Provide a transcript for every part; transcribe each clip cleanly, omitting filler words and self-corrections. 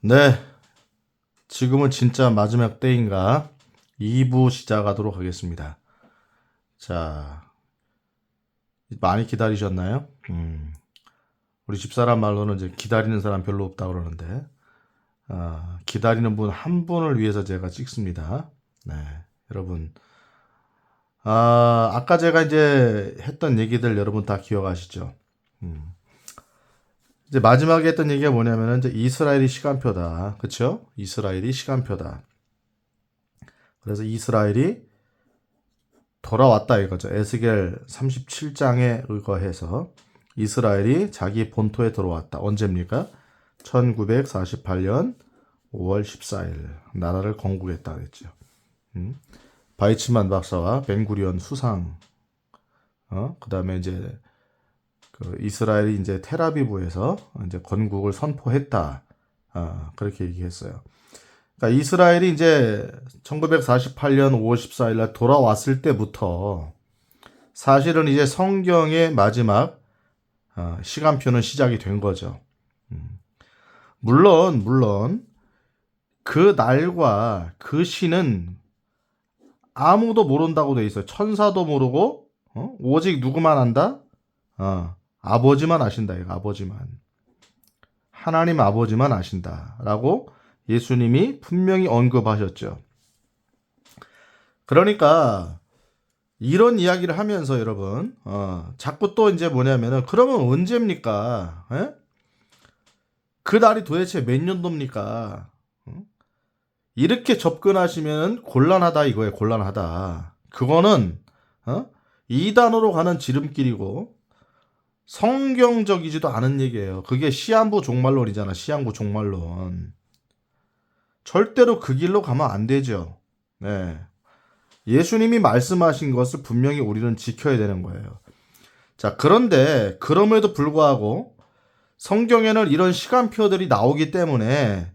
네, 지금은 진짜 마지막 때인가 2부 시작하도록 하겠습니다. 자, 많이 기다리셨나요? 우리 집사람 말로는 이제 기다리는 사람 별로 없다 그러는데, 기다리는 분 한 분을 위해서 제가 찍습니다. 네, 여러분. 아까 제가 이제 했던 얘기들 여러분 다 기억하시죠? 음, 이제 마지막에 했던 얘기가 뭐냐면은 이제 이스라엘이 시간표다. 그쵸? 이스라엘이 시간표다. 그래서 이스라엘이 돌아왔다 이거죠. 에스겔 37장에 의거해서 이스라엘이 자기 본토에 들어왔다. 언제입니까? 1948년 5월 14일 나라를 건국했다 그랬죠. 바이츠만 박사와 벤구리온 수상, 그다음에 이제 그 이스라엘이 이제 텔아비브에서 이제 건국을 선포했다. 그렇게 얘기했어요. 그러니까 이스라엘이 이제 1948년 5월 14일 날 돌아왔을 때부터 사실은 이제 성경의 마지막 시간표는 시작이 된 거죠. 물론 그 날과 그 시는 아무도 모른다고 돼 있어요. 천사도 모르고 오직 누구만 안다? 아버지만 아신다. 이거 아버지만. 하나님 아버지만 아신다라고 예수님이 분명히 언급하셨죠. 그러니까 이런 이야기를 하면서 여러분 자꾸 또 이제 뭐냐면은 그러면 언제입니까? 에? 그 날이 도대체 몇 년도입니까? 이렇게 접근하시면 곤란하다 이거예요. 곤란하다. 그거는 이단으로 가는 지름길이고 성경적이지도 않은 얘기예요. 그게 시한부 종말론이잖아. 시한부 종말론. 절대로 그 길로 가면 안 되죠. 네. 예수님이 말씀하신 것을 분명히 우리는 지켜야 되는 거예요. 자, 그런데 그럼에도 불구하고 성경에는 이런 시간표들이 나오기 때문에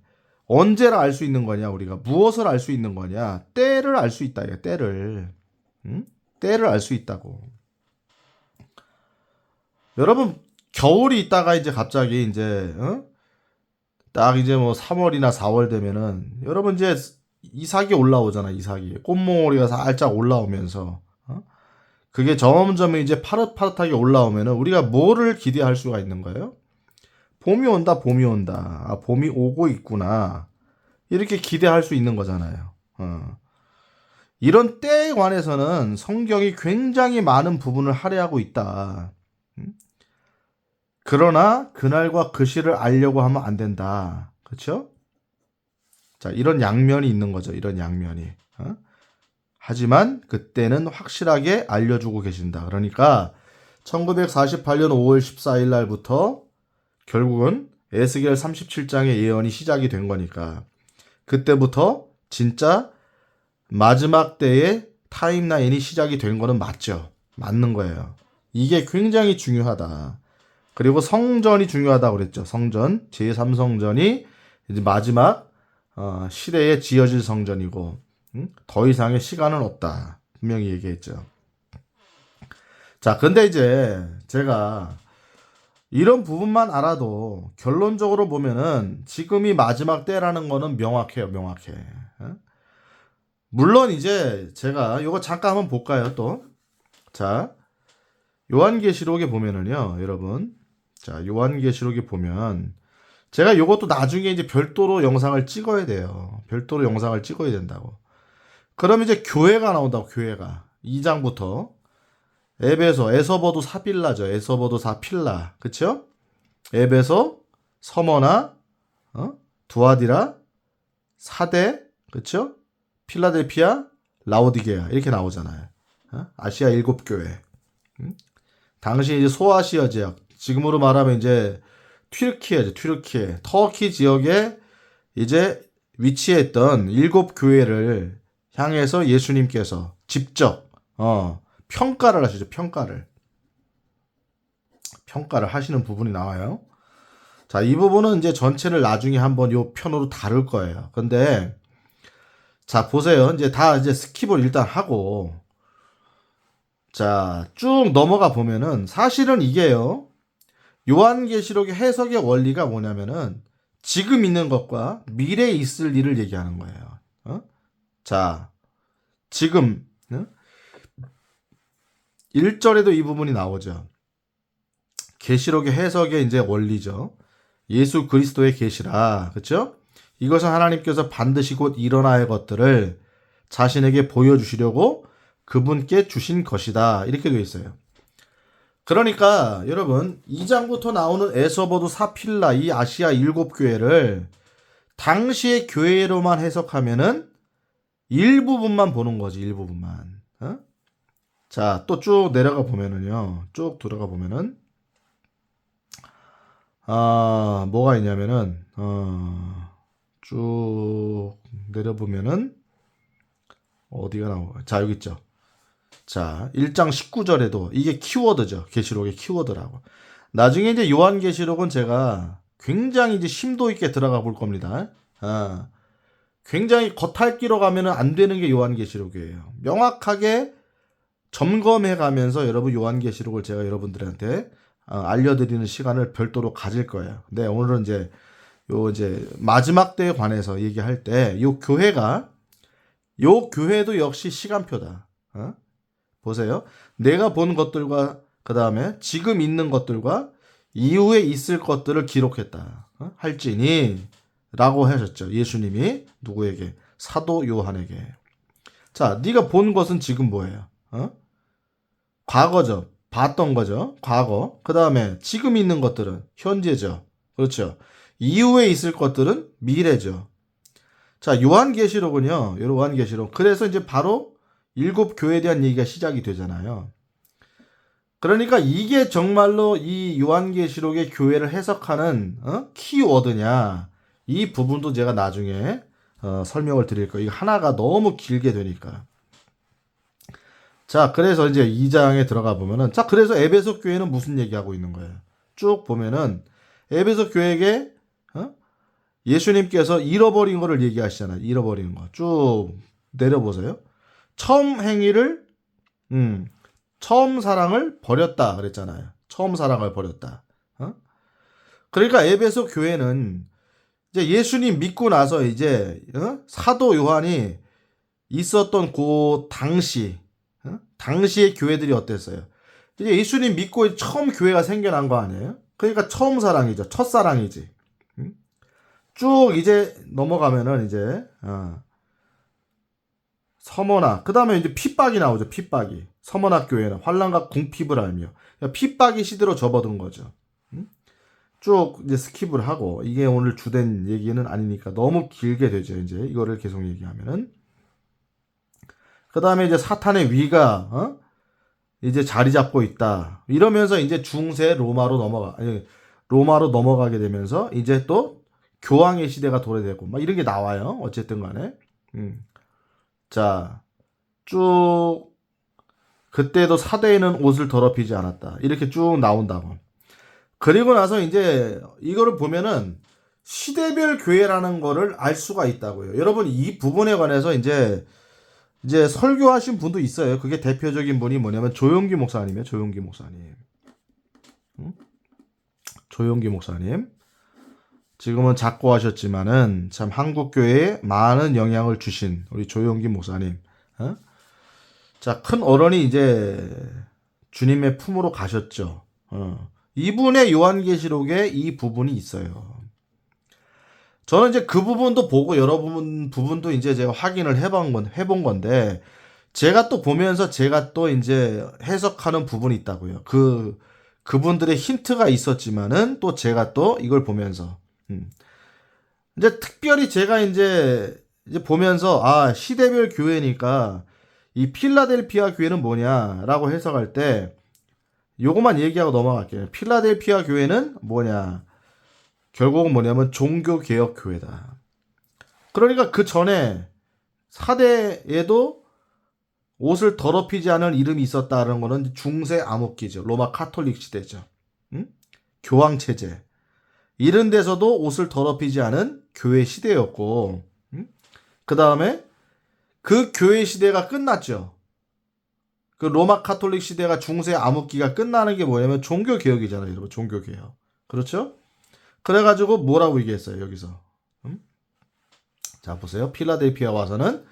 언제를 알 수 있는 거냐, 우리가 무엇을 알 수 있는 거냐, 때를 알 수 있다, 이거 때를. 때를 알 수 있다고. 여러분, 겨울이 있다가 이제 갑자기 이제 딱 이제 뭐 3월이나 4월 되면은 여러분 이제 이삭이 올라오잖아. 이삭이 꽃몽오리가 살짝 올라오면서 그게 점점 이제 파릇파릇하게 올라오면은 우리가 뭐를 기대할 수가 있는 거예요? 봄이 온다, 봄이 온다. 봄이 오고 있구나. 이렇게 기대할 수 있는 거잖아요. 이런 때에 관해서는 성경이 굉장히 많은 부분을 할애하고 있다. 그러나 그날과 그 시를 알려고 하면 안 된다. 그렇죠? 자, 이런 양면이 있는 거죠. 이런 양면이. 하지만 그때는 확실하게 알려주고 계신다. 그러니까 1948년 5월 14일 날부터 결국은 에스겔 37장의 예언이 시작이 된 거니까 그때부터 진짜 마지막 때의 타임라인이 시작이 된 거는 맞죠. 맞는 거예요. 이게 굉장히 중요하다. 그리고 성전이 중요하다고 그랬죠. 성전, 제3성전이 이제 마지막 시대에 지어질 성전이고 더 이상의 시간은 없다. 분명히 얘기했죠. 자, 근데 이제 제가 이런 부분만 알아도 결론적으로 보면은 지금이 마지막 때라는 거는 명확해요. 명확해. 물론 이제 제가 요거 잠깐 한번 볼까요, 또. 자, 요한계시록에 보면은요, 여러분. 자, 요한계시록에 보면 제가 요것도 나중에 이제 별도로 영상을 찍어야 돼요. 별도로 영상을 찍어야 된다고. 그럼 이제 교회가 나온다고, 교회가. 2장부터. 에베소, 에서버도 사빌라죠. 에서버도 사필라. 그쵸? 에베소, 서머나, 두아디라, 사대, 그쵸? 필라델피아, 라오디게아. 이렇게 나오잖아요. 아시아 7교회. 당시 이제 소아시아 지역. 지금으로 말하면 이제 튀르키예죠. 튀르키예. 터키 지역에 이제 위치했던 7교회를 향해서 예수님께서 직접 평가를 하시죠. 평가를 하시는 부분이 나와요. 자, 이 부분은 이제 전체를 나중에 한번 요 편으로 다룰 거예요. 근데 자, 보세요. 이제 다 이제 스킵을 일단 하고 자, 쭉 넘어가 보면은 사실은 이게요. 요한계시록의 해석의 원리가 뭐냐면은 지금 있는 것과 미래에 있을 일을 얘기하는 거예요. 자, 지금 1절에도 이 부분이 나오죠. 계시록의 해석의 이제 원리죠. 예수 그리스도의 계시라. 그렇죠? 이것은 하나님께서 반드시 곧 일어나야 할 것들을 자신에게 보여주시려고 그분께 주신 것이다. 이렇게 되어 있어요. 그러니까 여러분 2장부터 나오는 에서보드 사필라 이 아시아 7교회를 당시의 교회로만 해석하면은 일부분만 보는 거지. 일부분만. 자, 또 쭉 내려가 보면은요. 쭉 들어가 보면은 뭐가 있냐면은 쭉 내려보면은 어디가 나오고 자, 여기 있죠. 자, 1장 19절에도 이게 키워드죠. 계시록의 키워드라고. 나중에 이제 요한계시록은 제가 굉장히 이제 심도 있게 들어가 볼 겁니다. 굉장히 겉핥기로 가면은 안 되는 게 요한계시록이에요. 명확하게 점검해 가면서 여러분 요한계시록을 제가 여러분들한테 알려드리는 시간을 별도로 가질 거예요. 근데 오늘은 이제 마지막 때에 관해서 얘기할 때 요 교회도 역시 시간표다. 보세요. 내가 본 것들과 그 다음에 지금 있는 것들과 이후에 있을 것들을 기록했다. 할지니 라고 하셨죠. 예수님이 누구에게? 사도 요한에게. 자, 네가 본 것은 지금 뭐예요? 과거죠. 봤던 거죠. 과거. 그 다음에 지금 있는 것들은 현재죠. 그렇죠. 이후에 있을 것들은 미래죠. 자, 요한계시록은요. 요한계시록. 그래서 이제 바로 7교회에 대한 얘기가 시작이 되잖아요. 그러니까 이게 정말로 이 요한계시록의 교회를 해석하는 키워드냐. 이 부분도 제가 나중에 설명을 드릴 거예요. 이거 하나가 너무 길게 되니까. 자, 그래서 이제 2장에 들어가 보면은, 자, 그래서 에베소 교회는 무슨 얘기하고 있는 거예요? 쭉 보면은, 에베소 교회에게, 예수님께서 잃어버린 거를 얘기하시잖아요. 잃어버리는 거. 쭉 내려보세요. 처음 사랑을 버렸다. 그랬잖아요. 처음 사랑을 버렸다. 그러니까 에베소 교회는, 이제 예수님 믿고 나서 이제, 사도 요한이 있었던 그 당시의 교회들이 어땠어요? 이제 예수님 믿고 처음 교회가 생겨난 거 아니에요? 그러니까 처음 사랑이죠. 첫사랑이지. 쭉 이제 넘어가면은 이제 서머나 그 다음에 이제 핍박이 나오죠. 핍박이. 서머나 교회는 환난과 궁핍을 알며 핍박이 시대로 접어든 거죠. 쭉 이제 스킵을 하고 이게 오늘 주된 얘기는 아니니까 너무 길게 되죠. 이제 이거를 계속 얘기하면은 그 다음에 이제 사탄의 위가 이제 자리 잡고 있다. 이러면서 이제 중세 로마로 넘어가게 되면서 이제 또 교황의 시대가 도래되고 막 이런 게 나와요. 어쨌든 간에. 자, 쭉 그때도 사대에는 옷을 더럽히지 않았다. 이렇게 쭉 나온다고. 그리고 나서 이제 이거를 보면은 시대별 교회라는 거를 알 수가 있다고요. 여러분 이 부분에 관해서 이제 설교하신 분도 있어요. 그게 대표적인 분이 뭐냐면 조용기 목사님이에요. 조용기 목사님. 조용기 목사님. 지금은 작고하셨지만은 참 한국 교회에 많은 영향을 주신 우리 조용기 목사님. 자, 큰 어른이 이제 주님의 품으로 가셨죠. 이분의 요한계시록에 이 부분이 있어요. 저는 이제 그 부분도 보고 여러분 부분도 이제 제가 확인을 해본 건데 제가 또 보면서 제가 또 이제 해석하는 부분이 있다고요. 그분들의 힌트가 있었지만은 또 제가 또 이걸 보면서 이제 특별히 제가 이제 보면서 시대별 교회니까 이 필라델피아 교회는 뭐냐라고 해석할 때 요것만 얘기하고 넘어갈게요. 필라델피아 교회는 뭐냐? 결국은 뭐냐면 종교개혁교회다. 그러니까 그 전에 사대에도 옷을 더럽히지 않은 이름이 있었다는 거는 중세 암흑기죠. 로마 카톨릭 시대죠. 교황체제. 이런 데서도 옷을 더럽히지 않은 교회 시대였고 그 다음에 그 교회 시대가 끝났죠. 그 로마 카톨릭 시대가 중세 암흑기가 끝나는 게 뭐냐면 종교개혁이잖아요. 여러분 종교개혁. 그렇죠? 그래가지고 뭐라고 얘기했어요 여기서. 자 보세요. 필라델피아 와서는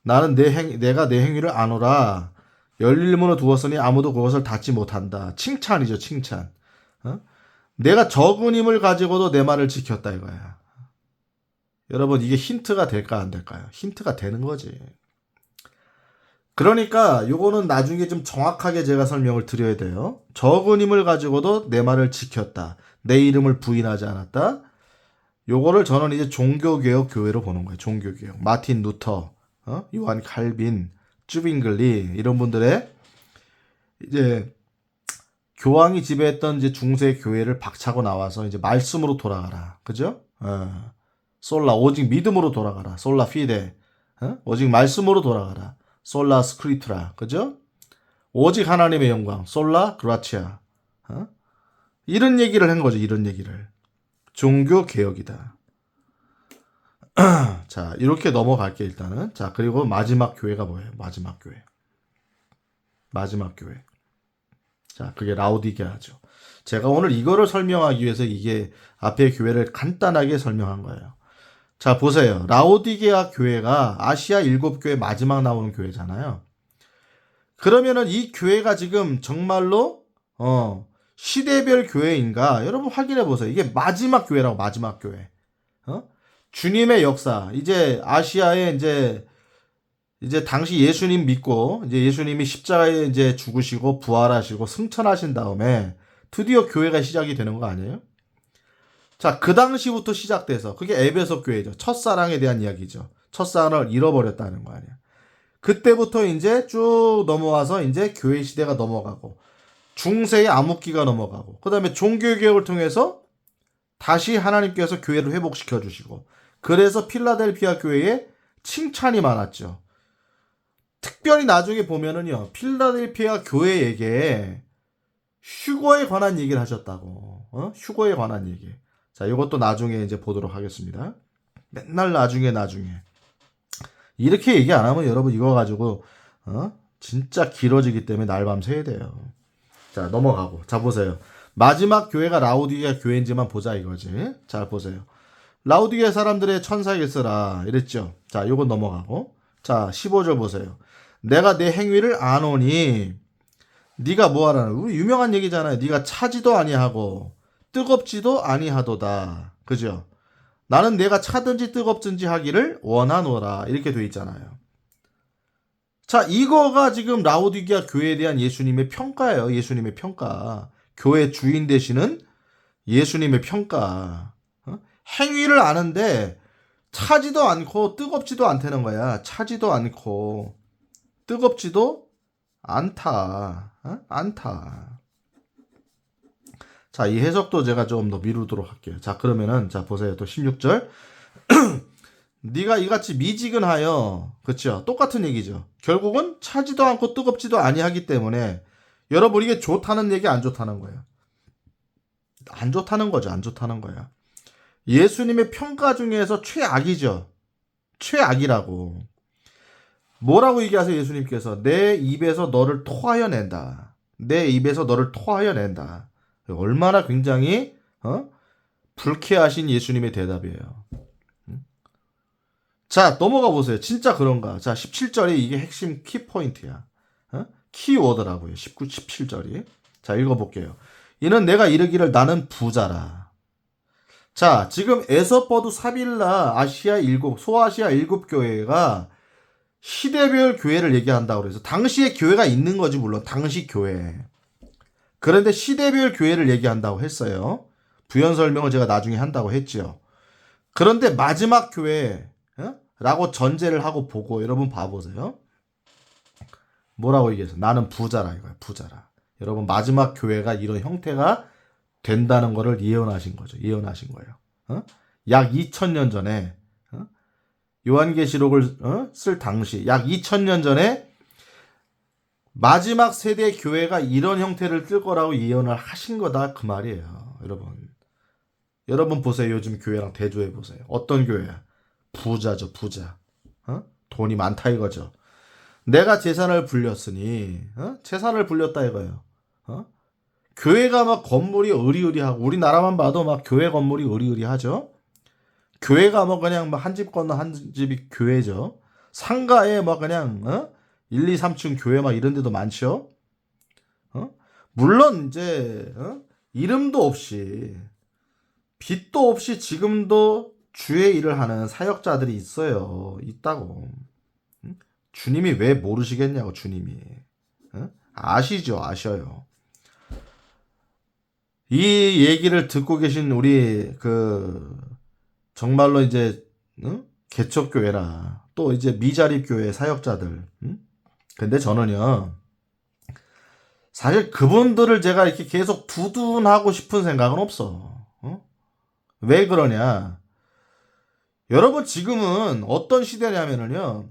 나는 내가 내 행위를 아노라. 열릴 문을 두었으니 아무도 그것을 닫지 못한다. 칭찬이죠 칭찬. 어? 내가 적은 힘을 가지고도 내 말을 지켰다 이거야. 여러분 이게 힌트가 될까 안 될까요? 힌트가 되는 거지. 그러니까 요거는 나중에 좀 정확하게 제가 설명을 드려야 돼요. 적은 힘을 가지고도 내 말을 지켰다. 내 이름을 부인하지 않았다. 요거를 저는 이제 종교개혁 교회로 보는 거예요. 종교개혁. 마틴 루터, 요한 칼빈, 쭈빙글리 이런 분들의 이제 교황이 지배했던 이제 중세 교회를 박차고 나와서 이제 말씀으로 돌아가라. 그죠? 솔라 오직 믿음으로 돌아가라. 솔라 피데. 오직 말씀으로 돌아가라. 솔라 스크리투라. 그죠? 오직 하나님의 영광. 솔라 그라치아. 이런 얘기를 한 거죠. 이런 얘기를. 종교 개혁이다. 자, 이렇게 넘어갈게 일단은. 자, 그리고 마지막 교회가 뭐예요? 마지막 교회. 마지막 교회. 자, 그게 라오디게아죠. 제가 오늘 이거를 설명하기 위해서 이게 앞에 교회를 간단하게 설명한 거예요. 자, 보세요. 라오디게아 교회가 아시아 7교회 마지막 나오는 교회잖아요. 그러면은 이 교회가 지금 정말로 시대별 교회인가? 여러분 확인해 보세요. 이게 마지막 교회라고, 마지막 교회. 주님의 역사. 이제 아시아에 이제 당시 예수님 믿고 이제 예수님이 십자가에 이제 죽으시고 부활하시고 승천하신 다음에 드디어 교회가 시작이 되는 거 아니에요? 자, 그 당시부터 시작돼서 그게 에베소 교회죠. 첫사랑에 대한 이야기죠. 첫사랑을 잃어버렸다는 거 아니야. 그때부터 이제 쭉 넘어와서 이제 교회 시대가 넘어가고 중세의 암흑기가 넘어가고 그다음에 종교개혁을 통해서 다시 하나님께서 교회를 회복시켜 주시고 그래서 필라델피아 교회에 칭찬이 많았죠. 특별히 나중에 보면은요. 필라델피아 교회에게 휴거에 관한 얘기를 하셨다고. 휴거에 관한 얘기. 자, 이것도 나중에 이제 보도록 하겠습니다. 맨날 나중에. 이렇게 얘기 안 하면 여러분 이거 가지고 진짜 길어지기 때문에 날밤 새야 돼요. 자, 넘어가고. 자, 보세요. 마지막 교회가 라오디게아 교회인지만 보자 이거지. 자, 보세요. 라오디게아 사람들의 천사에게 쓰라 이랬죠. 자, 요건 넘어가고. 자, 15절 보세요. 내가 내 행위를 아노니 네가 뭐하라는 우리 유명한 얘기잖아요. 네가 차지도 아니하고 뜨겁지도 아니하도다. 그죠? 나는 내가 차든지 뜨겁든지 하기를 원하노라. 이렇게 돼 있잖아요. 자, 이거가 지금 라오디게아 교회에 대한 예수님의 평가예요. 예수님의 평가. 교회 주인 되시는 예수님의 평가. 행위를 아는데 차지도 않고 뜨겁지도 않다는 거야. 차지도 않고 뜨겁지도 않다. 않다. 자, 이 해석도 제가 좀 더 미루도록 할게요. 자, 그러면은 자 보세요. 또 16절. 네가 이같이 미지근하여, 그렇죠? 똑같은 얘기죠. 결국은 차지도 않고 뜨겁지도 아니하기 때문에 여러분 이게 좋다는 얘기 안 좋다는 거예요. 안 좋다는 거죠. 안 좋다는 거야. 예수님의 평가 중에서 최악이죠. 최악이라고. 뭐라고 얘기하세요? 예수님께서 내 입에서 너를 토하여 낸다. 내 입에서 너를 토하여 낸다. 얼마나 굉장히 불쾌하신 예수님의 대답이에요. 자, 넘어가 보세요. 진짜 그런가? 자, 17절이 이게 핵심 키포인트야. 키워드라고요. 19, 17절이. 자, 읽어볼게요. 이는 내가 이르기를 나는 부자라. 자, 지금 에서버두 사빌라 소아시아 7교회가 시대별 교회를 얘기한다고 그래서 당시에 교회가 있는 거지 물론 당시 교회. 그런데 시대별 교회를 얘기한다고 했어요. 부연 설명을 제가 나중에 한다고 했죠. 그런데 마지막 교회 라고 전제를 하고 보고 여러분 봐보세요. 뭐라고 얘기해서 나는 부자라 이거야. 부자라. 여러분 마지막 교회가 이런 형태가 된다는 거를 예언하신 거죠. 예언하신 거예요. 약 2000년 전에 요한계시록을 쓸 당시 약 2000년 전에 마지막 세대 교회가 이런 형태를 뜰 거라고 예언을 하신 거다 그 말이에요. 여러분 보세요. 요즘 교회랑 대조해 보세요. 어떤 교회야? 부자죠. 부자. 돈이 많다 이거죠. 내가 재산을 불렸으니 재산을 불렸다 이거예요. 교회가 막 건물이 으리으리하고 우리나라만 봐도 막 교회 건물이 으리으리하죠. 교회가 뭐 그냥 뭐 한 집 건너 한 집이 교회죠. 상가에 뭐 그냥 1, 2, 3층 교회 막 이런 데도 많죠. 물론 이제 이름도 없이 빛도 없이 지금도 주의 일을 하는 사역자들이 있다고. 주님이 왜 모르시겠냐고, 주님이. 아시죠, 아셔요. 이 얘기를 듣고 계신 우리 정말로 이제 개척교회라 또 이제 미자립교회 사역자들. 근데 저는요, 사실 그분들을 제가 이렇게 계속 두둔하고 싶은 생각은 없어. 왜 그러냐? 여러분, 지금은 어떤 시대냐면은요,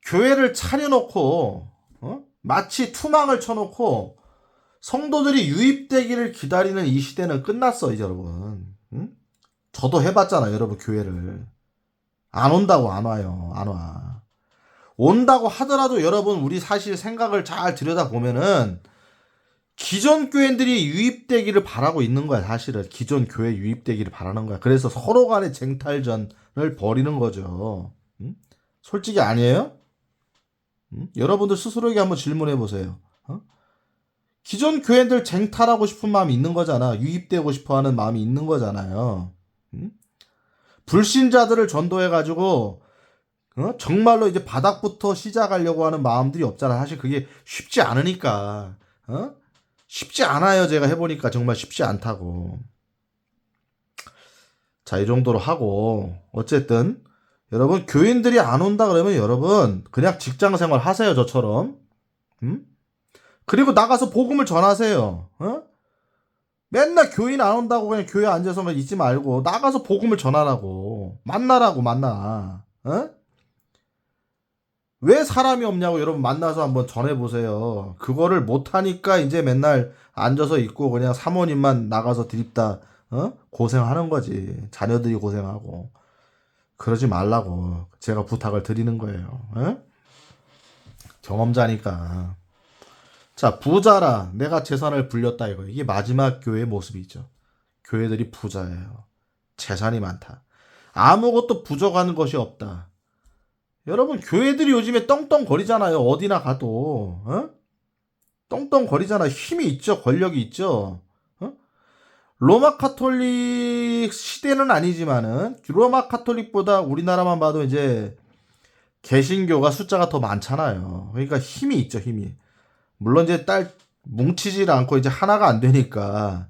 교회를 차려놓고 마치 투망을 쳐놓고 성도들이 유입되기를 기다리는 이 시대는 끝났어, 이제 여러분. 저도 해봤잖아요, 여러분. 교회를 안 온다고 안 와요, 안 와. 온다고 하더라도 여러분, 우리 사실 생각을 잘 들여다보면은 기존 교인들이 유입되기를 바라고 있는 거야. 사실은 기존 교회 유입되기를 바라는 거야. 그래서 서로 간의 쟁탈전을 벌이는 거죠. 솔직히 아니에요? 여러분들 스스로에게 한번 질문해 보세요. 기존 교인들 쟁탈하고 싶은 마음이 있는 거잖아. 유입되고 싶어하는 마음이 있는 거잖아요. 불신자들을 전도해가지고 정말로 이제 바닥부터 시작하려고 하는 마음들이 없잖아. 사실 그게 쉽지 않으니까. 쉽지 않아요. 제가 해보니까 정말 쉽지 않다고. 자, 이 정도로 하고 어쨌든 여러분, 교인들이 안 온다 그러면 여러분 그냥 직장 생활 하세요. 저처럼. 그리고 나가서 복음을 전하세요. 맨날 교인 안 온다고 그냥 교회 앉아서만 있지 말고 나가서 복음을 전하라고. 만나라고, 만나. 왜 사람이 없냐고. 여러분, 만나서 한번 전해보세요. 그거를 못하니까 이제 맨날 앉아서 있고 그냥 사모님만 나가서 드립다 고생하는 거지. 자녀들이 고생하고. 그러지 말라고 제가 부탁을 드리는 거예요. 경험자니까. 자, 부자라 내가 재산을 불렸다, 이거. 이게 마지막 교회의 모습이죠. 교회들이 부자예요. 재산이 많다. 아무것도 부족한 것이 없다. 여러분, 교회들이 요즘에 떵떵거리잖아요. 어디나 가도. 떵떵거리잖아. 힘이 있죠. 권력이 있죠. 로마 카톨릭 시대는 아니지만은 로마 카톨릭보다 우리나라만 봐도 이제 개신교가 숫자가 더 많잖아요. 그러니까 힘이 있죠, 힘이. 물론 이제 뭉치질 않고 이제 하나가 안 되니까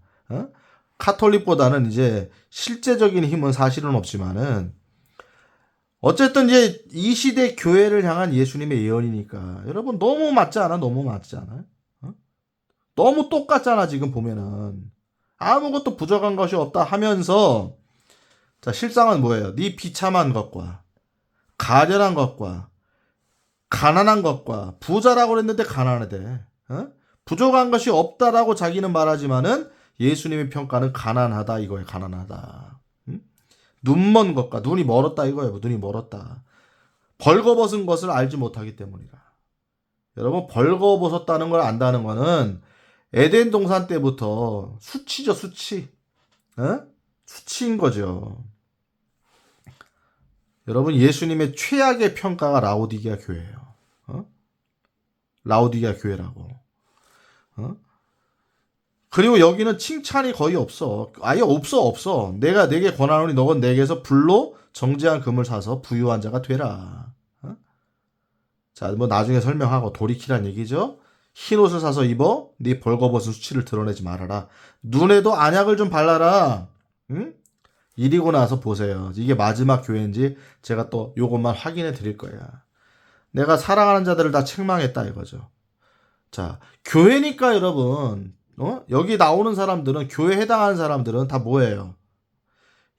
카톨릭보다는 이제 실제적인 힘은 사실은 없지만은 어쨌든 이제 이 시대 교회를 향한 예수님의 예언이니까 여러분, 너무 맞지 않아? 너무 맞지 않아? 너무 똑같잖아. 지금 보면은 아무것도 부족한 것이 없다 하면서, 자, 실상은 뭐예요? 네 비참한 것과 가련한 것과 가난한 것과, 부자라고 그랬는데 가난하대. 부족한 것이 없다라고 자기는 말하지만은 예수님의 평가는 가난하다 이거예요. 가난하다. 눈먼 것과 눈이 멀었다 이거예요. 눈이 멀었다. 벌거벗은 것을 알지 못하기 때문이다. 여러분, 벌거벗었다는 걸 안다는 거는 에덴 동산 때부터 수치죠, 수치. 수치인 거죠. 여러분, 예수님의 최악의 평가가 라오디게아 교회예요. 라오디게아 교회라고. 그리고 여기는 칭찬이 거의 없어. 아예 없어. 내가 내게 권하노니 너건 내게서 불로 정제한 금을 사서 부유한 자가 되라. 자, 뭐 나중에 설명하고 돌이키란 얘기죠. 흰 옷을 사서 입어 네 벌거벗은 수치를 드러내지 말아라. 눈에도 안약을 좀 발라라. 이리고 나서 보세요. 이게 마지막 교회인지 제가 또 요것만 확인해 드릴 거야. 내가 사랑하는 자들을 다 책망했다 이거죠. 자, 교회니까 여러분, 여기 나오는 사람들은, 교회에 해당하는 사람들은 다 뭐예요?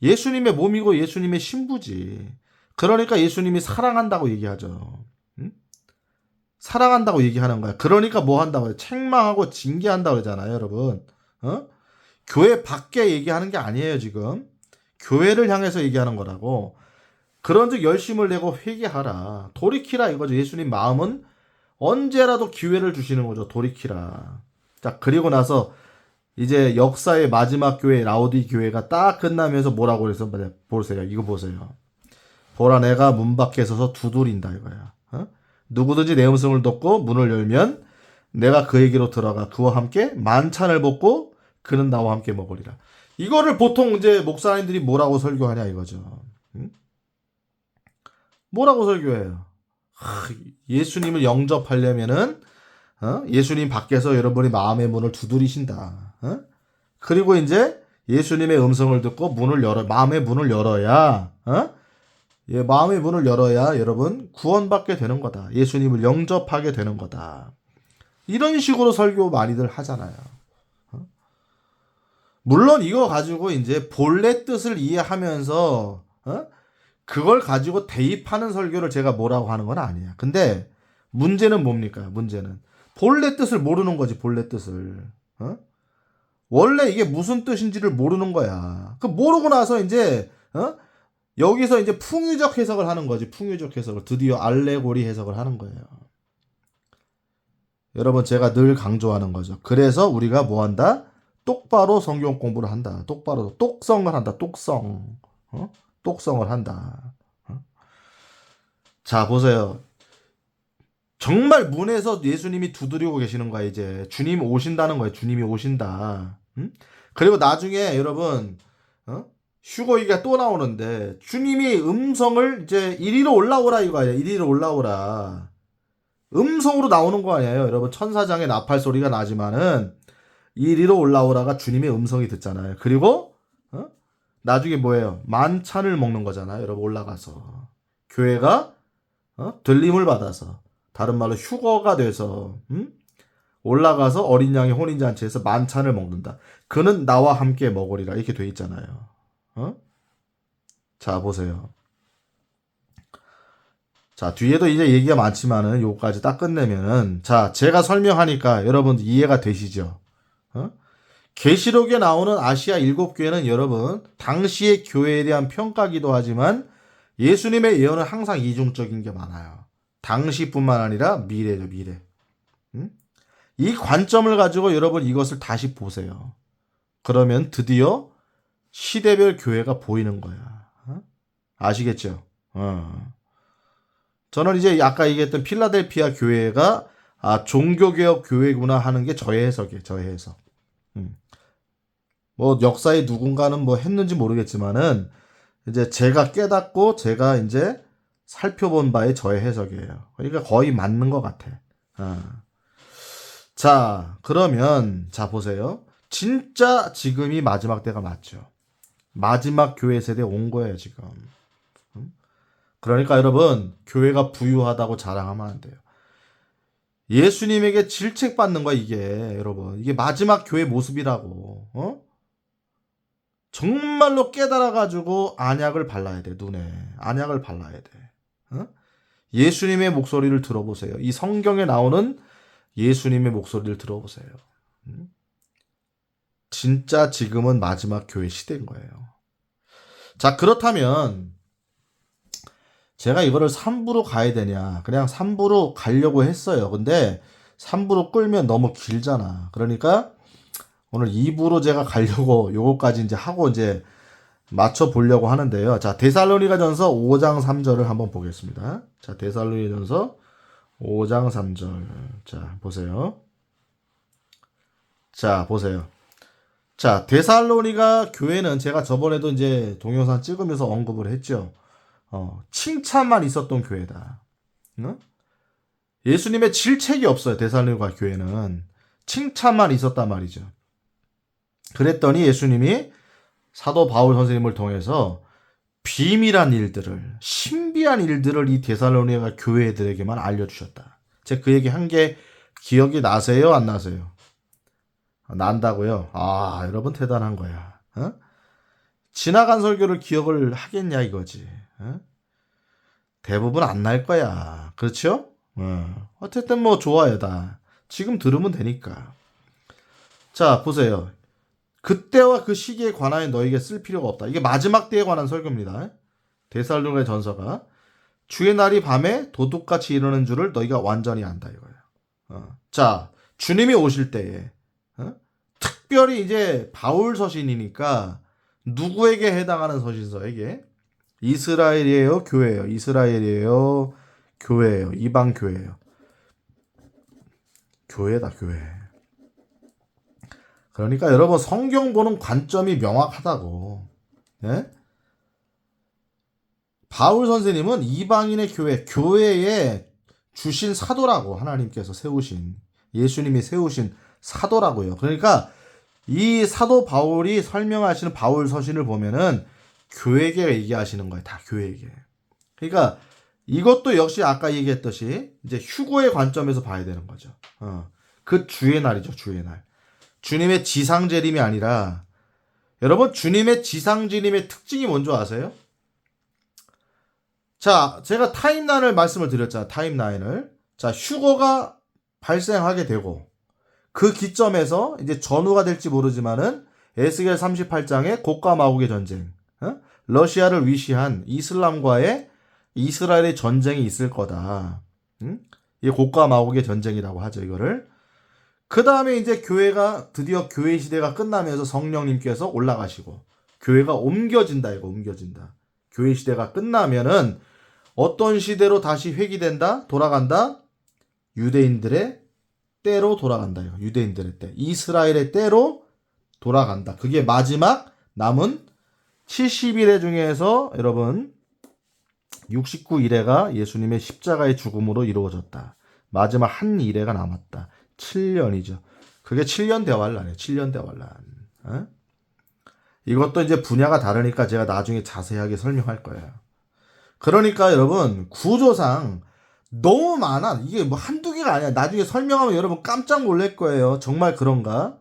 예수님의 몸이고 예수님의 신부지. 그러니까 예수님이 사랑한다고 얘기하죠. 사랑한다고 얘기하는 거야. 그러니까 뭐 한다고 해요? 책망하고 징계한다고 그러잖아요, 여러분. 교회 밖에 얘기하는 게 아니에요, 지금. 교회를 향해서 얘기하는 거라고. 그런즉 열심을 내고 회개하라. 돌이키라 이거죠. 예수님 마음은 언제라도 기회를 주시는 거죠. 돌이키라. 자, 그리고 나서 이제 역사의 마지막 교회 라오디 교회가 딱 끝나면서 뭐라고 그래서 보세요. 이거 보세요. 보라 내가 문 밖에 서서 두드린다 이거야. 어? 누구든지 내 음성을 듣고 문을 열면 내가 그에게로 들어가 그와 함께 만찬을 먹고 그는 나와 함께 먹으리라. 이거를 보통 이제 목사님들이 뭐라고 설교하냐 이거죠. 응? 뭐라고 설교해요? 예수님을 영접하려면은 예수님 밖에서 여러분이 마음의 문을 두드리신다. 그리고 이제 예수님의 음성을 듣고 마음의 문을 열어야 마음의 문을 열어야 여러분 구원받게 되는 거다. 예수님을 영접하게 되는 거다. 이런 식으로 설교 많이들 하잖아요. 물론 이거 가지고 이제 본래 뜻을 이해하면서 그걸 가지고 대입하는 설교를 제가 뭐라고 하는 건 아니야. 근데 문제는 뭡니까? 문제는 본래 뜻을 모르는 거지. 본래 뜻을. 원래 이게 무슨 뜻인지를 모르는 거야. 그 모르고 나서 이제 여기서 이제 풍유적 해석을 하는 거지. 풍유적 해석을 드디어 알레고리 해석을 하는 거예요. 여러분 제가 늘 강조하는 거죠. 그래서 우리가 뭐 한다? 똑바로 성경 공부를 한다. 똑바로 똑성을 한다. 똑성. 똑성을 한다. 자 보세요. 정말 문에서 예수님이 두드리고 계시는 거야 이제. 주님이 오신다는 거예요. 주님이 오신다. 그리고 나중에 여러분 휴거 얘기가 또 나오는데 주님이 음성을 이제 이리로 올라오라 이거 아니야. 이리로 올라오라. 음성으로 나오는 거 아니에요. 여러분 천사장의 나팔 소리가 나지만은 이리로 올라오라가 주님의 음성이 듣잖아요. 그리고 나중에 뭐예요? 만찬을 먹는 거잖아요. 여러분 올라가서 교회가 들림을 받아서 다른 말로 휴거가 돼서 올라가서 어린 양의 혼인잔치에서 만찬을 먹는다. 그는 나와 함께 먹으리라 이렇게 돼 있잖아요. 자 보세요. 자 뒤에도 이제 얘기가 많지만은 요까지 딱 끝내면은 자 제가 설명하니까 여러분 이해가 되시죠? 계시록에 나오는 아시아 7교회는 여러분 당시의 교회에 대한 평가기도 하지만 예수님의 예언은 항상 이중적인 게 많아요. 당시뿐만 아니라 미래죠. 미래. 이 관점을 가지고 여러분 이것을 다시 보세요. 그러면 드디어 시대별 교회가 보이는 거야. 아시겠죠? 저는 이제 아까 얘기했던 필라델피아 교회가 종교개혁 교회구나 하는 게 저의 해석이에요. 저의 해석. 뭐 역사에 누군가는 뭐 했는지 모르겠지만은 이제 제가 깨닫고 제가 이제 살펴본 바의 저의 해석이에요. 그러니까 거의 맞는 것 같아. 자 그러면 자 보세요. 진짜 지금이 마지막 때가 맞죠. 마지막 교회 세대 온 거예요 지금. 그러니까 여러분 교회가 부유하다고 자랑하면 안 돼요. 예수님에게 질책받는 거야 이게 여러분. 이게 마지막 교회 모습이라고. 정말로 깨달아가지고 안약을 발라야 돼. 눈에 안약을 발라야 돼. 예수님의 목소리를 들어보세요. 이 성경에 나오는 예수님의 목소리를 들어보세요. 진짜 지금은 마지막 교회 시대인 거예요. 자 그렇다면 제가 이거를 3부로 가야 되냐. 그냥 3부로 가려고 했어요. 근데 3부로 끌면 너무 길잖아. 그러니까 오늘 2부로 제가 가려고 요거까지 이제 하고 이제 맞춰보려고 하는데요. 자, 데살로니가전서 5장 3절을 한번 보겠습니다. 자, 데살로니가전서 5장 3절. 자, 보세요. 자, 보세요. 자, 데살로니가 교회는 제가 저번에도 이제 동영상 찍으면서 언급을 했죠. 칭찬만 있었던 교회다. 예수님의 질책이 없어요. 데살로니가 교회는 칭찬만 있었단 말이죠. 그랬더니 예수님이 사도 바울 선생님을 통해서 비밀한 일들을 신비한 일들을 이 데살로니가 교회들에게만 알려주셨다. 제가 그 얘기 한 게 기억이 나세요? 안 나세요? 난다고요? 여러분 대단한 거야. 지나간 설교를 기억을 하겠냐 이거지. 대부분 안 날 거야. 그렇죠? 어쨌든 뭐 좋아요 다. 지금 들으면 되니까. 자 보세요. 그때와 그 시기에 관하여 너에게 쓸 필요가 없다. 이게 마지막 때에 관한 설교입니다. 데살로니가 전서가 주의 날이 밤에 도둑같이 이르는 줄을 너희가 완전히 안다 이거예요. 자 주님이 오실 때에 특별히 이제 바울 서신이니까 누구에게 해당하는 서신서에게? 이스라엘이에요, 교회예요. 이스라엘이에요, 교회예요. 이방 교회예요. 교회다, 교회. 그러니까 여러분 성경 보는 관점이 명확하다고. 예? 바울 선생님은 이방인의 교회에 주신 사도라고 하나님께서 세우신 예수님이 세우신 사도라고요. 그러니까 이 사도 바울이 설명하시는 바울 서신을 보면은 교회에게 얘기하시는 거예요. 다 교회에게. 그러니까 이것도 역시 아까 얘기했듯이 이제 휴거의 관점에서 봐야 되는 거죠. 그 주의 날이죠. 주의 날. 주님의 지상재림이 아니라 여러분 주님의 지상재림의 특징이 뭔지 아세요? 자, 제가 타임라인을 말씀을 드렸잖아요. 타임라인을. 자, 휴거가 발생하게 되고 그 기점에서 이제 전후가 될지 모르지만은 에스겔 38장의 곡과 마곡의 전쟁, 러시아를 위시한 이슬람과의 이스라엘의 전쟁이 있을 거다. 이 곡과 마곡의 전쟁이라고 하죠, 이거를. 그 다음에 이제 교회가 드디어 교회 시대가 끝나면서 성령님께서 올라가시고 교회가 옮겨진다, 이거 옮겨진다. 교회 시대가 끝나면은 어떤 시대로 다시 회귀된다, 돌아간다? 유대인들의 때로 돌아간다. 유대인들의 때. 이스라엘의 때로 돌아간다. 그게 마지막 남은 70일의 중에서 여러분 69일회가 예수님의 십자가의 죽음으로 이루어졌다. 마지막 한 일회가 남았다. 7년이죠. 그게 7년 대환란이에요. 7년 대환란. 어? 이것도 이제 분야가 다르니까 제가 나중에 자세하게 설명할 거예요. 그러니까 여러분 구조상 너무 많아. 이게 뭐 한두 개가 아니야. 나중에 설명하면 여러분 깜짝 놀랄 거예요. 정말 그런가?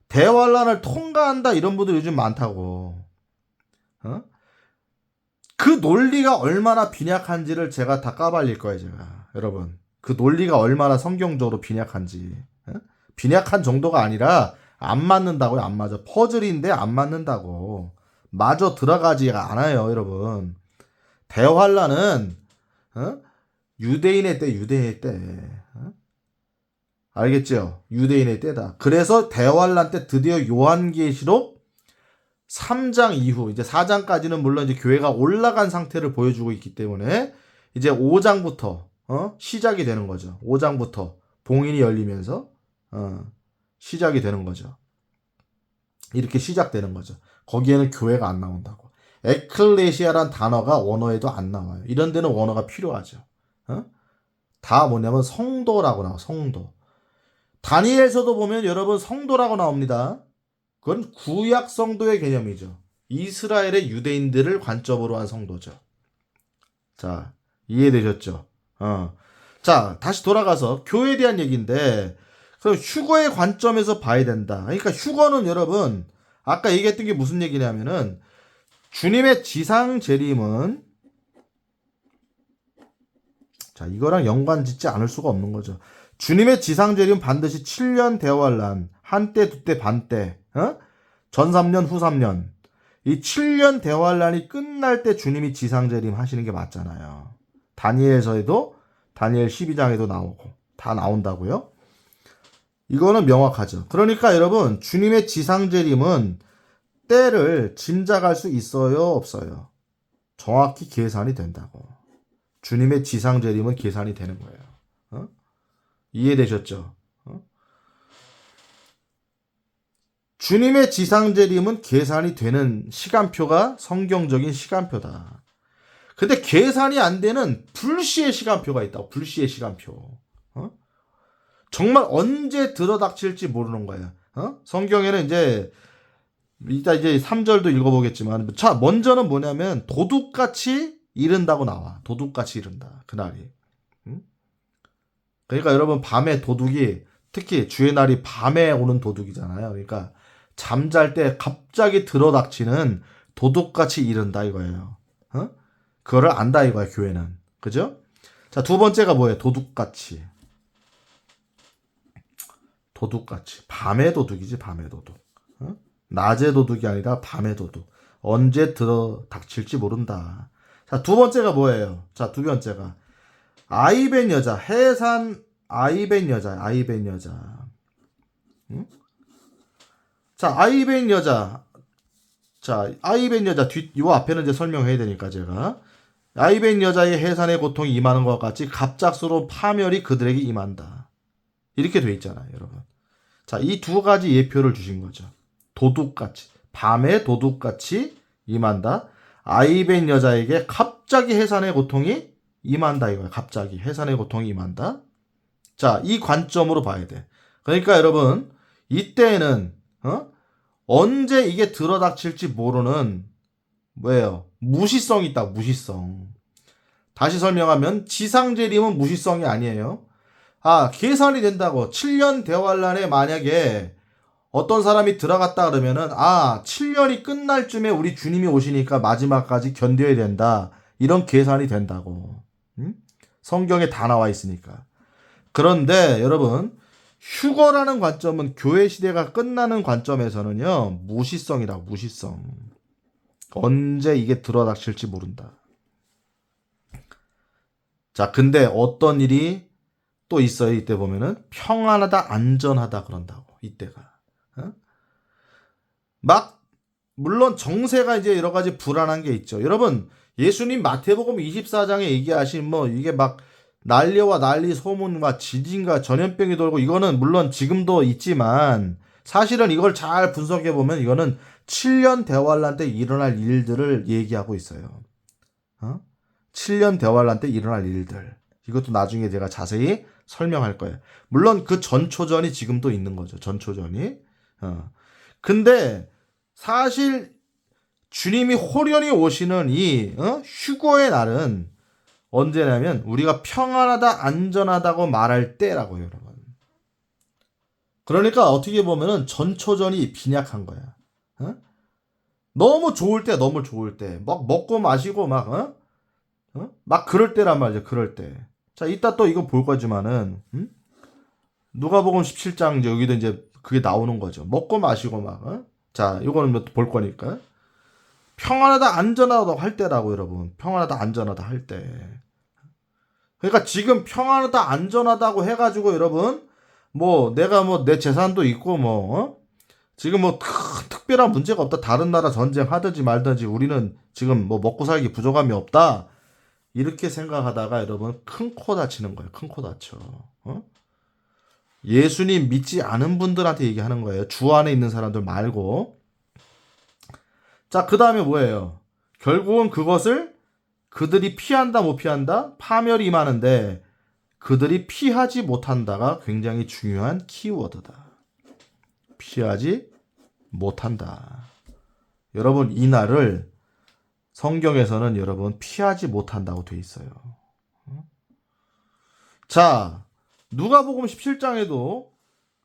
대환란을 통과한다 이런 분들 요즘 많다고. 그 논리가 얼마나 빈약한지를 제가 다 까발릴 거예요. 제가. 여러분 그 논리가 얼마나 성경적으로 빈약한지. 빈약한 정도가 아니라 안 맞는다고요. 안 맞아. 퍼즐인데 안 맞는다고. 마저 들어가지가 않아요. 여러분. 대환란은 유대인의 때, 유대인의 때. 알겠죠? 유대인의 때다. 그래서 대환란 때 드디어 요한계시록 3장 이후, 이제 4장까지는 물론 이제 교회가 올라간 상태를 보여주고 있기 때문에 이제 5장부터, 시작이 되는 거죠. 5장부터 봉인이 열리면서, 시작이 되는 거죠. 이렇게 시작되는 거죠. 거기에는 교회가 안 나온다고. 에클레시아란 단어가 원어에도 안 나와요. 이런 데는 원어가 필요하죠. 다 뭐냐면 성도라고 나와. 성도. 다니엘서도 보면 여러분 성도라고 나옵니다. 그건 구약 성도의 개념이죠. 이스라엘의 유대인들을 관점으로 한 성도죠. 자, 이해되셨죠? 자, 다시 돌아가서 교회에 대한 얘기인데 그럼 휴거의 관점에서 봐야 된다. 그러니까 휴거는 여러분 아까 얘기했던 게 무슨 얘기냐면은 주님의 지상 재림은 자, 이거랑 연관 짓지 않을 수가 없는 거죠. 주님의 지상 재림은 반드시 7년 대환란, 한때, 두때, 반때, 전 3년, 후 3년. 이 7년 대환란이 끝날 때 주님이 지상 재림 하시는 게 맞잖아요. 다니엘서에도 다니엘 12장에도 나오고 다 나온다고요. 이거는 명확하죠. 그러니까 여러분 주님의 지상 재림은 때를 짐작할 수 있어요, 없어요? 정확히 계산이 된다고. 주님의 지상 재림은 계산이 되는 거예요. 이해되셨죠? 주님의 지상 재림은 계산이 되는 시간표가 성경적인 시간표다. 근데 계산이 안 되는 불시의 시간표가 있다고. 불시의 시간표. 정말 언제 들어닥칠지 모르는 거예요. 성경에는 이제 이따 이제 3절도 읽어보겠지만 자 먼저는 뭐냐면 도둑같이 이른다고 나와. 도둑같이 이른다. 그날이. 그러니까 여러분 밤에 도둑이 특히 주의 날이 밤에 오는 도둑이잖아요. 그러니까 잠잘 때 갑자기 들어닥치는 도둑같이 이른다 이거예요. 그거를 안다 이거야 교회는. 그죠? 자, 두 번째가 뭐예요? 도둑같이. 도둑같이. 밤의 도둑이지 밤의 도둑. 낮의 도둑이 아니라 밤의 도둑. 언제 들어닥칠지 모른다. 자, 두 번째가 뭐예요? 자, 두 번째가 아이벤 여자. 해산 아이벤 여자. 아이벤 여자. 자, 아이벤 여자. 자, 아이벤 여자 요 앞에는 이제 설명해야 되니까 제가. 아이벤 여자의 해산의 고통이 임하는 것과 같이 갑작스러운 파멸이 그들에게 임한다. 이렇게 돼 있잖아요, 여러분. 자, 이 두 가지 예표를 주신 거죠. 도둑같이, 밤에 도둑같이 임한다. 아이벤 여자에게 갑자기 해산의 고통이 임한다 이거예요. 갑자기 해산의 고통이 임한다. 자, 이 관점으로 봐야 돼. 그러니까 여러분, 이때는 언제 이게 들어닥칠지 모르는 뭐예요? 무시성이 있다. 무시성. 다시 설명하면 지상재림은 무시성이 아니에요. 아, 계산이 된다고. 7년 대환란에 만약에 어떤 사람이 들어갔다 그러면은 7년이 끝날 쯤에 우리 주님이 오시니까 마지막까지 견뎌야 된다. 이런 계산이 된다고. 성경에 다 나와 있으니까. 그런데 여러분, 휴거라는 관점은 교회 시대가 끝나는 관점에서는요, 무시성이라고. 무시성. 언제 이게 들어닥칠지 모른다. 자, 근데 어떤 일이 또 있어요. 이때 보면은 평안하다, 안전하다 그런다고. 이때가. 막 물론 정세가 이제 여러 가지 불안한 게 있죠. 여러분, 예수님 마태복음 24장에 얘기하신 뭐 이게 막 난리와 난리 소문과 지진과 전염병이 돌고 이거는 물론 지금도 있지만 사실은 이걸 잘 분석해 보면 이거는 7년 대환란 때 일어날 일들을 얘기하고 있어요. 7년 대환란 때 일어날 일들. 이것도 나중에 제가 자세히 설명할 거예요. 물론 그 전초전이 지금도 있는 거죠. 전초전이. 근데 사실 주님이 호련히 오시는 이 휴거의 날은 언제냐면 우리가 평안하다 안전하다고 말할 때라고요, 여러분. 그러니까 어떻게 보면은 전초전이 빈약한 거야. 너무 좋을 때, 너무 좋을 때, 막 먹고 마시고 막 막 그럴 때란 말이죠. 그럴 때. 자, 이따 또 이거 볼 거지만은 누가복음 17장 여기도 이제 그게 나오는 거죠. 먹고 마시고 막. 자, 이거는 볼 거니까. 평안하다 안전하다 할 때라고 여러분. 평안하다 안전하다 할 때. 그러니까 지금 평안하다 안전하다고 해가지고 여러분 뭐 내가 뭐 내 재산도 있고 뭐 지금 뭐 특별한 문제가 없다. 다른 나라 전쟁하든지 말든지 우리는 지금 뭐 먹고 살기 부족함이 없다. 이렇게 생각하다가 여러분 큰 코 다치는 거예요. 큰 코 다쳐. 예수님 믿지 않은 분들한테 얘기하는 거예요. 주 안에 있는 사람들 말고. 자, 그 다음에 뭐예요? 결국은 그것을 그들이 피한다 못 피한다? 파멸이 임하는데 그들이 피하지 못한다가 굉장히 중요한 키워드다. 피하지 못한다. 여러분 이 날을 성경에서는 여러분 피하지 못한다고 돼 있어요. 자, 누가복음 17장에도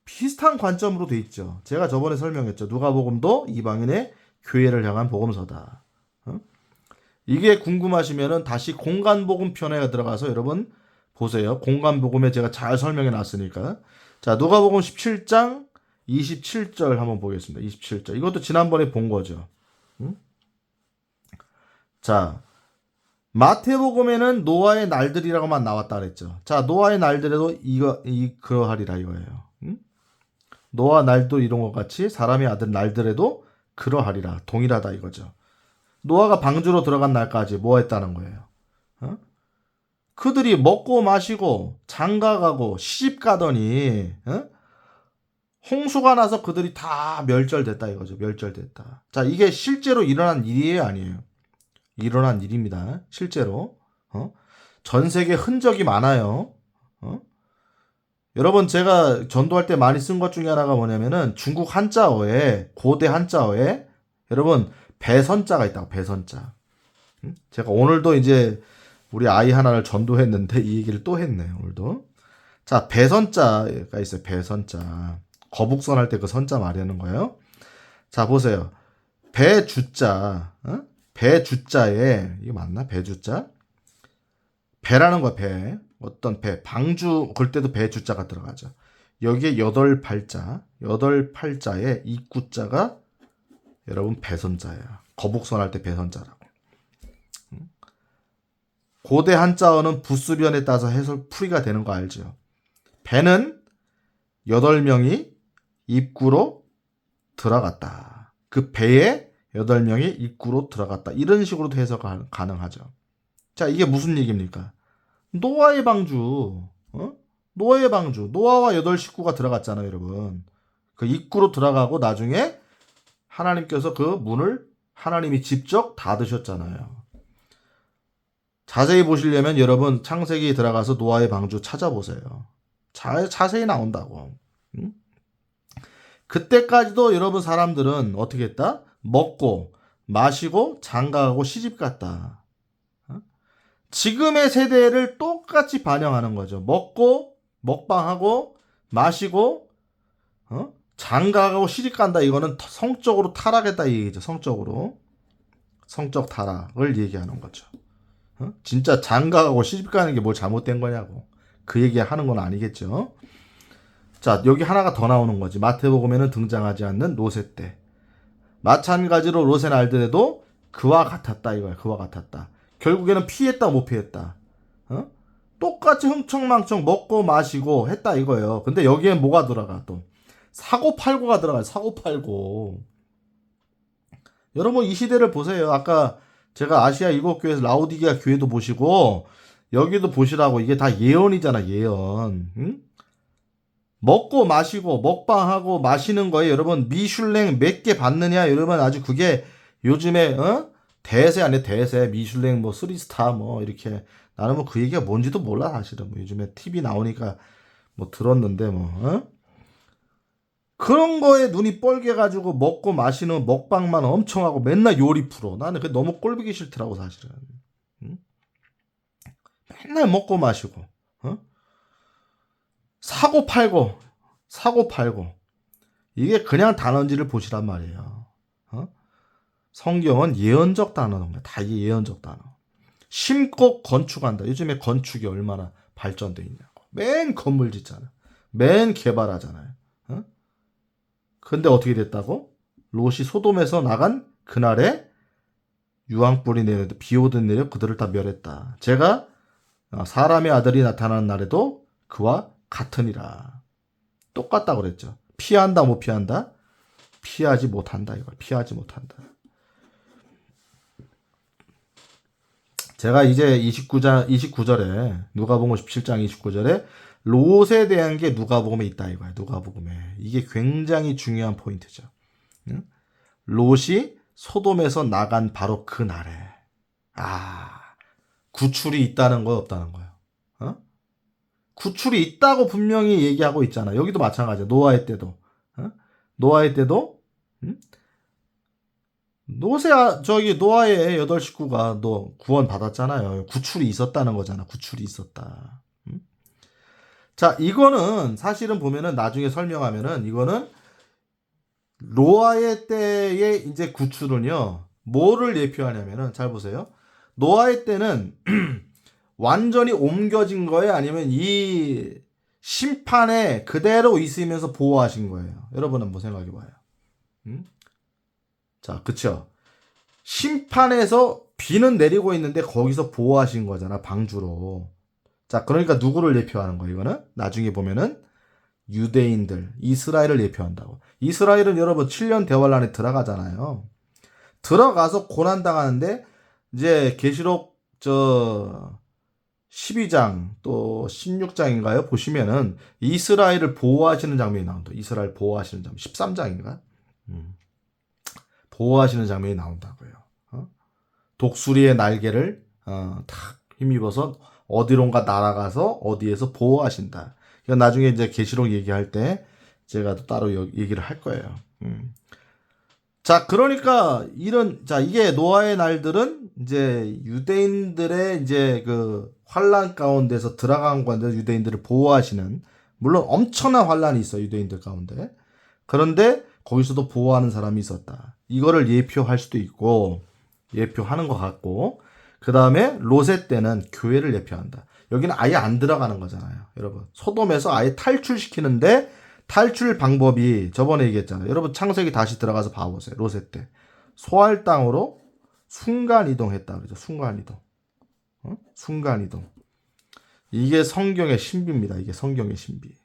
비슷한 관점으로 돼 있죠. 제가 저번에 설명했죠. 누가복음도 이방인의 교회를 향한 복음서다. 이게 궁금하시면은 다시 공간복음 편에 들어가서 여러분 보세요. 공간복음에 제가 잘 설명해 놨으니까. 자, 누가복음 17장 27절 한번 보겠습니다. 27절. 이것도 지난번에 본 거죠. 자, 마태복음에는 노아의 날들이라고만 나왔다 그랬죠. 자, 노아의 날들에도 그러하리라 이거예요. 노아 날도 이런 것 같이 사람의 아들 날들에도 그러하리라. 동일하다 이거죠. 노아가 방주로 들어간 날까지 뭐 했다는 거예요? 그들이 먹고 마시고 장가가고 시집 가더니 홍수가 나서 그들이 다 멸절됐다 이거죠. 멸절됐다. 자, 이게 실제로 일어난 일이에요, 아니에요? 일어난 일입니다. 실제로. 전 세계 흔적이 많아요. 여러분 제가 전도할 때 많이 쓴 것 중에 하나가 뭐냐면은 중국 한자어에 고대 한자어에 여러분 배선자가 있다고. 배선자. 제가 오늘도 이제 우리 아이 하나를 전도했는데 이 얘기를 또 했네 오늘도. 자, 배선자가 있어요. 배선자. 거북선 할 때 그 선자 말하는 거예요. 자, 보세요. 배주자. 배주자에 이게 맞나? 배주자. 배라는 거야. 배. 어떤 배. 방주 걸 때도 배주자가 들어가죠. 여기에 8팔자. 8팔자에 입구자가 여러분 배선자예요. 거북선 할 때 배선자라고. 고대 한자어는 부수변에 따라서 해석 풀이가 되는 거 알죠? 배는 8명이 입구로 들어갔다. 그 배에 8명이 입구로 들어갔다. 이런 식으로도 해석 가능하죠. 자, 이게 무슨 얘기입니까? 노아의 방주. 노아의 방주. 노아와 8 식구가 들어갔잖아요, 여러분. 그 입구로 들어가고 나중에 하나님께서 그 문을 하나님이 직접 닫으셨잖아요. 자세히 보시려면 여러분 창세기 들어가서 노아의 방주 찾아보세요. 자세히 나온다고. 응? 그때까지도 여러분 사람들은 어떻게 했다? 먹고 마시고 장가가고 시집갔다. 지금의 세대를 똑같이 반영하는 거죠. 먹고 먹방하고 마시고 장가가고 시집간다. 이거는 성적으로 타락했다 이 얘기죠. 성적으로. 성적 타락을 얘기하는 거죠. 진짜 장가가고 시집가는 게 뭘 잘못된 거냐고. 그 얘기 하는 건 아니겠죠. 자, 여기 하나가 더 나오는 거지. 마태복음에는 등장하지 않는 롯의 때. 마찬가지로 롯의 날들에도 그와 같았다 이거야. 그와 같았다. 결국에는 피했다 못 피했다. 똑같이 흥청망청 먹고 마시고 했다 이거예요. 근데 여기에 뭐가 들어가 또? 사고팔고가 들어가요. 사고팔고. 여러분 이 시대를 보세요. 아까 제가 아시아 7교회에서 라오디게아 교회도 보시고 여기도 보시라고. 이게 다 예언이잖아. 예언. 응? 먹고 마시고 먹방하고 마시는 거에 여러분 미슐랭 몇 개 받느냐 여러분 아주 그게 요즘에 대세 아니야 대세. 미슐랭 뭐 3스타 뭐 이렇게 나는 뭐 그 얘기가 뭔지도 몰라 사실은. 뭐 요즘에 TV 나오니까 뭐 들었는데 뭐 그런 거에 눈이 뻘개가지고 먹고 마시는 먹방만 엄청 하고 맨날 요리 프로. 나는 그게 너무 꼴보기 싫더라고 사실은. 응? 맨날 먹고 마시고 사고 팔고 이게 그냥 단어인지를 보시란 말이에요. 성경은 예언적 단어인 거야. 다 이게 예언적 단어. 심고 건축한다. 요즘에 건축이 얼마나 발전돼 있냐고. 맨 건물 짓잖아. 맨 개발하잖아요. 근데 어떻게 됐다고? 롯이 소돔에서 나간 그날에 유황불이 내려도 비 오던 내려 그들을 다 멸했다. 제가 사람의 아들이 나타나는 날에도 그와 같으니라. 똑같다고 그랬죠. 피한다 못 피한다? 피하지 못한다 이걸. 피하지 못한다. 제가 이제 29절에 누가복음 17장 29절에 롯에 대한 게 누가복음에 있다 이거야. 누가복음에. 이게 굉장히 중요한 포인트죠. 롯이 소돔에서 나간 바로 그 날에 구출이 있다는 거야 없다는 거야. 구출이 있다고 분명히 얘기하고 있잖아. 여기도 마찬가지야. 노아의 때도. 노아의 때도 노아의 8 식구가 구원 받았잖아요. 구출이 있었다는 거잖아. 구출이 있었다. 자, 이거는 사실은 보면은 나중에 설명하면은 이거는 노아의 때의 이제 구출은요. 뭐를 예표하냐면은 잘 보세요. 노아의 때는 완전히 옮겨진 거예요? 아니면 이 심판에 그대로 있으면서 보호하신 거예요? 여러분 한번 생각해 봐요. 자, 그쵸? 심판에서 비는 내리고 있는데 거기서 보호하신 거잖아. 방주로. 자, 그러니까 누구를 예표하는 거예요? 이거는 나중에 보면은 유대인들, 이스라엘을 예표한다고. 이스라엘은 여러분 7년 대환란에 들어가잖아요. 들어가서 고난 당하는데 이제 계시록 12장 또 16장인가요? 보시면은 이스라엘을 보호하시는 장면이 나온다. 이스라엘 보호하시는 장면. 13장인가? 보호하시는 장면이 나온다고요. 독수리의 날개를 탁 힘입어서 어디론가 날아가서 어디에서 보호하신다. 이건 나중에 이제 계시록 얘기할 때 제가 또 따로 얘기를 할 거예요. 자, 그러니까 이게 노아의 날들은 이제 유대인들의 이제 그 환란 가운데서 들어간 건데 유대인들을 보호하시는, 물론 엄청난 환란이 있어요. 유대인들 가운데. 그런데 거기서도 보호하는 사람이 있었다. 이거를 예표할 수도 있고 예표하는 것 같고, 그 다음에 롯의 때는 교회를 예표한다. 여기는 아예 안 들어가는 거잖아요. 여러분 소돔에서 아예 탈출시키는데 탈출 방법이 저번에 얘기했잖아요. 여러분 창세기 다시 들어가서 봐보세요. 롯의 때 소알 땅으로 순간이동했다 그러죠. 순간이동. 순간이동. 이게 성경의 신비입니다. 이게 성경의 신비.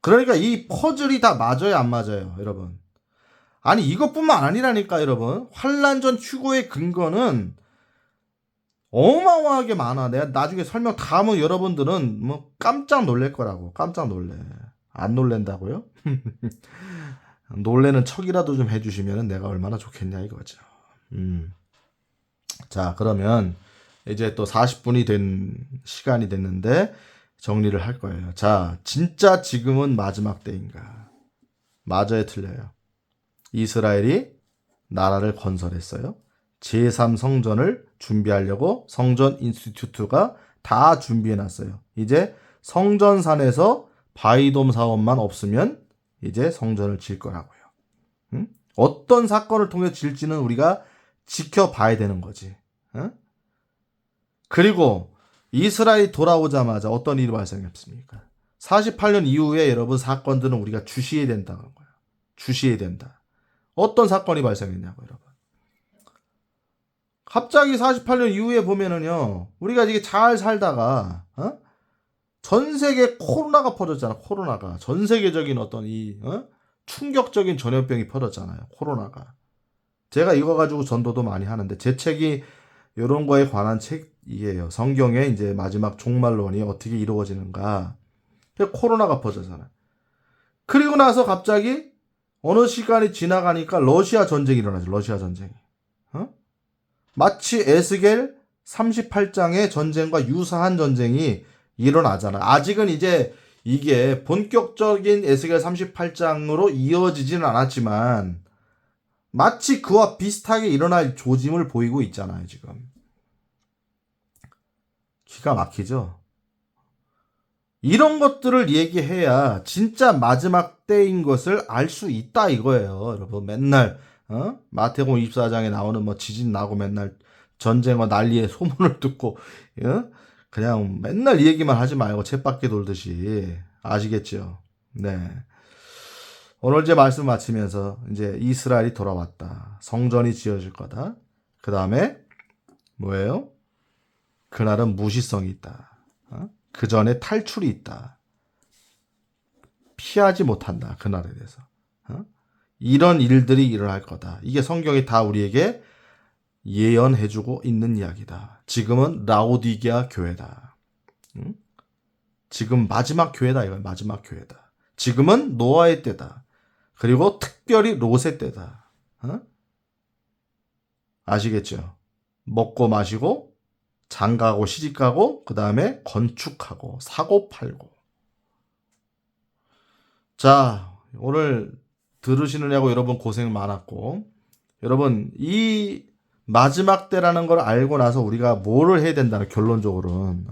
그러니까 이 퍼즐이 다 맞아요 안 맞아요 여러분? 아니 이것뿐만 아니라니까 여러분. 환란전 휴거의 근거는 어마어마하게 많아. 내가 나중에 설명 다 하면 여러분들은 뭐 깜짝 놀랄 거라고. 깜짝 놀래. 안 놀랜다고요? 놀래는 척이라도 좀 해주시면 내가 얼마나 좋겠냐 이거죠. 자, 그러면 이제 또 40분이 된 시간이 됐는데 정리를 할 거예요. 자, 진짜 지금은 마지막 때인가? 맞아요, 틀려요? 이스라엘이 나라를 건설했어요. 제3성전을 준비하려고 성전 인스티튜트가 다 준비해놨어요. 이제 성전산에서 바위돔 사업만 없으면 이제 성전을 질 거라고요. 응? 어떤 사건을 통해 질지는 우리가 지켜봐야 되는 거지. 응? 그리고 이스라엘이 돌아오자마자 어떤 일이 발생했습니까? 48년 이후에 여러분 사건들은 우리가 주시해야 된다는 거예요. 주시해야 된다. 어떤 사건이 발생했냐고 여러분. 갑자기 48년 이후에 보면은요. 우리가 이게 잘 살다가 전 세계 코로나가 퍼졌잖아. 코로나가 전 세계적인 어떤 이 충격적인 전염병이 퍼졌잖아요. 코로나가. 제가 이거 가지고 전도도 많이 하는데 제 책이 이런 거에 관한 책이에요. 성경에 이제 마지막 종말론이 어떻게 이루어지는가. 코로나가 퍼졌잖아요. 그리고 나서 갑자기 어느 시간이 지나가니까 러시아 전쟁이 일어나죠. 러시아 전쟁이. 마치 에스겔 38장의 전쟁과 유사한 전쟁이 일어나잖아. 아직은 이제 이게 본격적인 에스겔 38장으로 이어지지는 않았지만 마치 그와 비슷하게 일어날 조짐을 보이고 있잖아요, 지금. 기가 막히죠? 이런 것들을 얘기해야 진짜 마지막 때인 것을 알 수 있다 이거예요. 여러분 맨날 마태복음 24장에 나오는 뭐 지진 나고 맨날 전쟁과 난리의 소문을 듣고 그냥 맨날 이 얘기만 하지 말고 쳇바퀴 돌듯이 아시겠죠? 네. 오늘 이제 말씀 마치면서 이제 이스라엘이 돌아왔다. 성전이 지어질 거다. 그 다음에 뭐예요? 그날은 무시성이 있다. 그 전에 탈출이 있다. 피하지 못한다. 그날에 대해서. 이런 일들이 일어날 거다. 이게 성경이 다 우리에게 예언해주고 있는 이야기다. 지금은 라오디게아 교회다. 지금 마지막 교회다. 이건 마지막 교회다. 지금은 노아의 때다. 그리고 특별히 롯의 때다. 아시겠죠? 먹고 마시고 장가고 시집가고 그 다음에 건축하고 사고 팔고. 자, 오늘 들으시느냐고 여러분 고생 많았고 여러분 이 마지막 때라는 걸 알고 나서 우리가 뭐를 해야 된다는 결론적으로는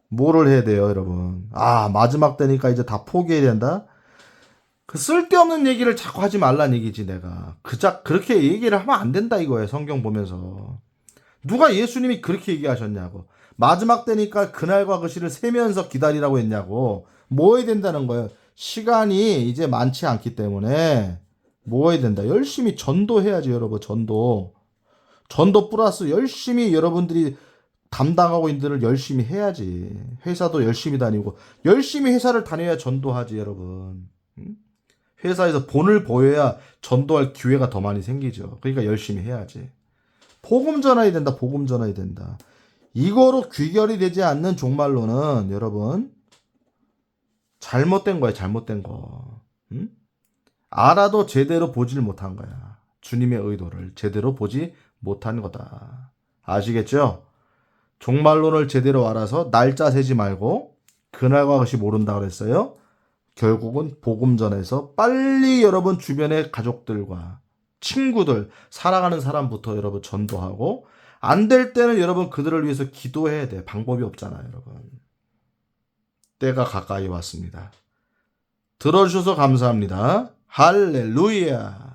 뭐를 해야 돼요 여러분. 아 마지막 때니까 이제 다 포기해야 된다. 그 쓸데없는 얘기를 자꾸 하지 말란 얘기지 내가. 그렇게 얘기를 하면 안 된다 이거예요. 성경 보면서. 누가 예수님이 그렇게 얘기하셨냐고. 마지막 때니까 그날과 그 시를 세면서 기다리라고 했냐고. 뭐 해야 된다는 거예요. 시간이 이제 많지 않기 때문에 뭐 해야 된다. 열심히 전도해야지 여러분. 전도 플러스 열심히 여러분들이 담당하고 있는 일을 열심히 해야지. 회사도 열심히 다니고 열심히 회사를 다녀야 전도하지 여러분. 회사에서 본을 보여야 전도할 기회가 더 많이 생기죠. 그러니까 열심히 해야지. 복음 전해야 된다. 복음 전해야 된다. 이거로 귀결이 되지 않는 종말론은 여러분 잘못된 거야. 잘못된 거. 알아도 제대로 보질 못한 거야. 주님의 의도를 제대로 보지 못한 거다. 아시겠죠? 종말론을 제대로 알아서 날짜 세지 말고 그날과 것이 모른다 그랬어요. 결국은 복음 전해서 빨리 여러분 주변의 가족들과 친구들, 사랑하는 사람부터 여러분 전도하고 안 될 때는 여러분 그들을 위해서 기도해야 돼. 방법이 없잖아요, 여러분. 때가 가까이 왔습니다. 들어주셔서 감사합니다. 할렐루야.